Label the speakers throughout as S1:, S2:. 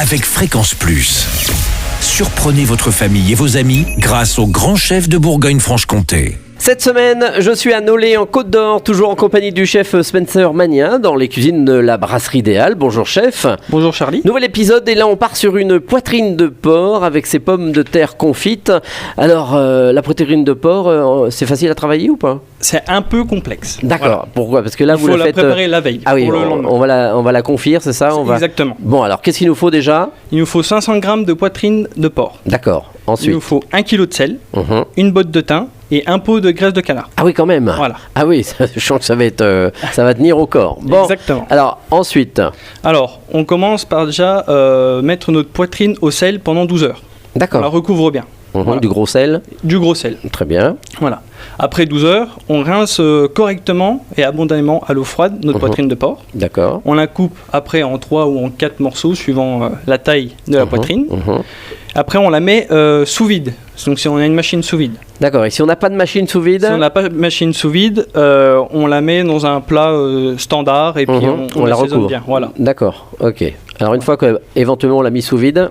S1: avec Fréquence Plus. Surprenez votre famille et vos amis grâce au grand chef de Bourgogne-Franche-Comté.
S2: Cette semaine, je suis à Nolay en Côte d'Or, toujours en compagnie du chef Spencer Magnin dans les cuisines de la Brasserie Idéale. Bonjour chef.
S3: Bonjour Charlie.
S2: Nouvel épisode et là on part sur une poitrine de porc avec ses pommes de terre confites. Alors la poitrine de porc, c'est facile à travailler ou pas?
S3: C'est un peu complexe.
S2: D'accord.
S3: Voilà.
S2: Pourquoi? Parce que là
S3: Il faut la préparer la veille.
S2: Ah oui,
S3: pour le lendemain.
S2: on va la confire, c'est ça?
S3: Exactement.
S2: Bon, alors qu'est-ce qu'il nous faut déjà?
S3: Il nous faut 500 g de poitrine de porc.
S2: D'accord. Ensuite.
S3: Il nous faut 1 kg de sel, une botte de thym et un pot de graisse de canard.
S2: Ah oui, quand même.
S3: Voilà.
S2: Ah oui, je sens que ça va être, ça va tenir au corps. Bon.
S3: Exactement.
S2: Alors ensuite.
S3: Alors, on commence par déjà mettre notre poitrine au sel pendant 12 heures.
S2: D'accord.
S3: On la recouvre bien. Voilà.
S2: Du gros sel.
S3: Du gros sel.
S2: Très bien.
S3: Voilà. Après 12 heures, on rince correctement et abondamment à l'eau froide notre poitrine de porc.
S2: D'accord.
S3: On la coupe après en 3 ou en 4 morceaux suivant la taille de la poitrine. Après, on la met sous vide. Donc, si on a une machine sous vide.
S2: D'accord. Et si on n'a pas de machine sous vide?
S3: Si on n'a pas de machine sous vide, on la met dans un plat standard et puis on
S2: la
S3: assaisonne
S2: recouvre.
S3: bien. Voilà.
S2: D'accord. Ok. Alors une fois qu'éventuellement on l'a mis sous vide.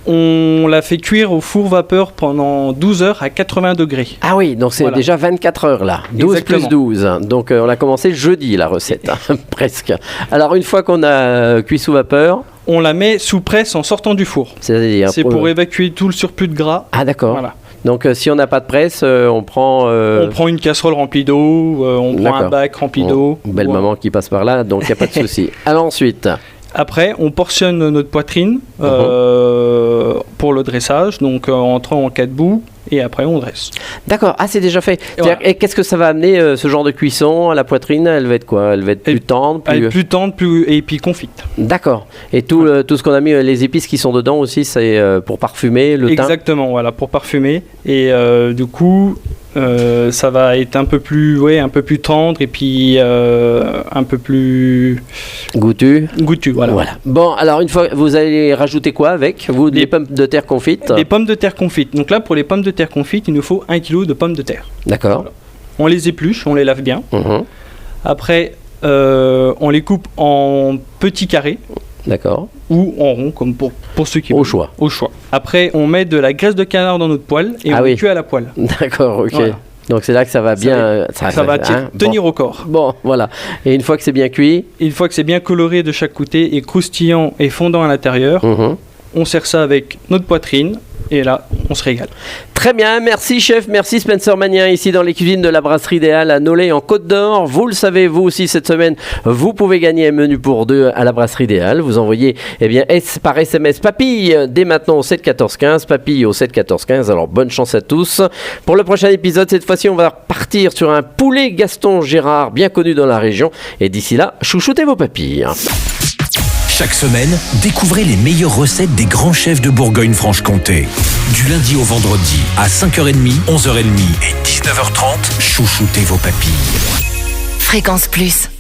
S3: On la fait cuire au four vapeur pendant 12 heures à 80 degrés.
S2: Ah oui, donc c'est déjà 24 heures là. 12
S3: Exactement.
S2: plus 12. Donc on a commencé jeudi la recette, presque. Alors une fois qu'on a cuit sous vapeur.
S3: On la met sous presse en sortant du four.
S2: C'est-à-dire
S3: C'est pour évacuer tout le surplus de gras.
S2: Ah d'accord.
S3: Voilà.
S2: Donc si on n'a pas de presse, on prend...
S3: On prend une casserole remplie d'eau, on prend un bac rempli d'eau.
S2: Belle maman qui passe par là, donc il n'y a pas de souci. Alors ensuite...
S3: Après, on portionne notre poitrine pour le dressage, donc en 3 ou en 4 bouts, et après on dresse.
S2: D'accord, ah c'est déjà fait.
S3: Voilà.
S2: Et qu'est-ce que ça va amener ce genre de cuisson à la poitrine? Elle va être quoi? Elle va être plus tendre,
S3: plus tendre, et puis confite.
S2: D'accord. Et tout ce qu'on a mis, les épices qui sont dedans aussi, c'est pour parfumer le thym?
S3: Exactement, voilà, pour parfumer. Et du coup, ça va être un peu plus tendre et puis un peu plus
S2: goûtu.
S3: Voilà.
S2: Bon, alors une fois, vous allez rajouter quoi avec vous? Des pommes de terre confites?
S3: Des pommes de terre confites. Donc là, pour les pommes de terre confites, il nous faut 1 kg de pommes de terre.
S2: D'accord.
S3: Voilà. On les épluche, on les lave bien. Après, on les coupe en petits carrés.
S2: D'accord.
S3: Ou en rond, comme pour ceux qui veulent. Au choix. Après, on met de la graisse de canard dans notre poêle et on cuit à la poêle.
S2: D'accord, ok. Voilà. Donc c'est là que ça va
S3: ça va tenir au corps.
S2: Bon, voilà. Et une fois que c'est bien cuit?
S3: Une fois que c'est bien coloré de chaque côté et croustillant et fondant à l'intérieur, on sert ça avec notre poitrine et là, on se régale.
S2: Très bien, merci chef, merci Spencer Magnin, ici dans les cuisines de la Brasserie Idéale à Nolay en Côte d'Or. Vous le savez, vous aussi cette semaine, vous pouvez gagner un menu pour 2 à la Brasserie Idéale. Vous envoyez par SMS Papille dès maintenant au 7 14 15, Papille au 7 14 15. Alors bonne chance à tous. Pour le prochain épisode, cette fois-ci, on va partir sur un poulet Gaston Gérard bien connu dans la région. Et d'ici là, chouchoutez vos papilles.
S1: Chaque semaine, découvrez les meilleures recettes des grands chefs de Bourgogne-Franche-Comté. Du lundi au vendredi, à 5h30, 11h30 et 19h30, chouchoutez vos papilles.
S4: Fréquence Plus.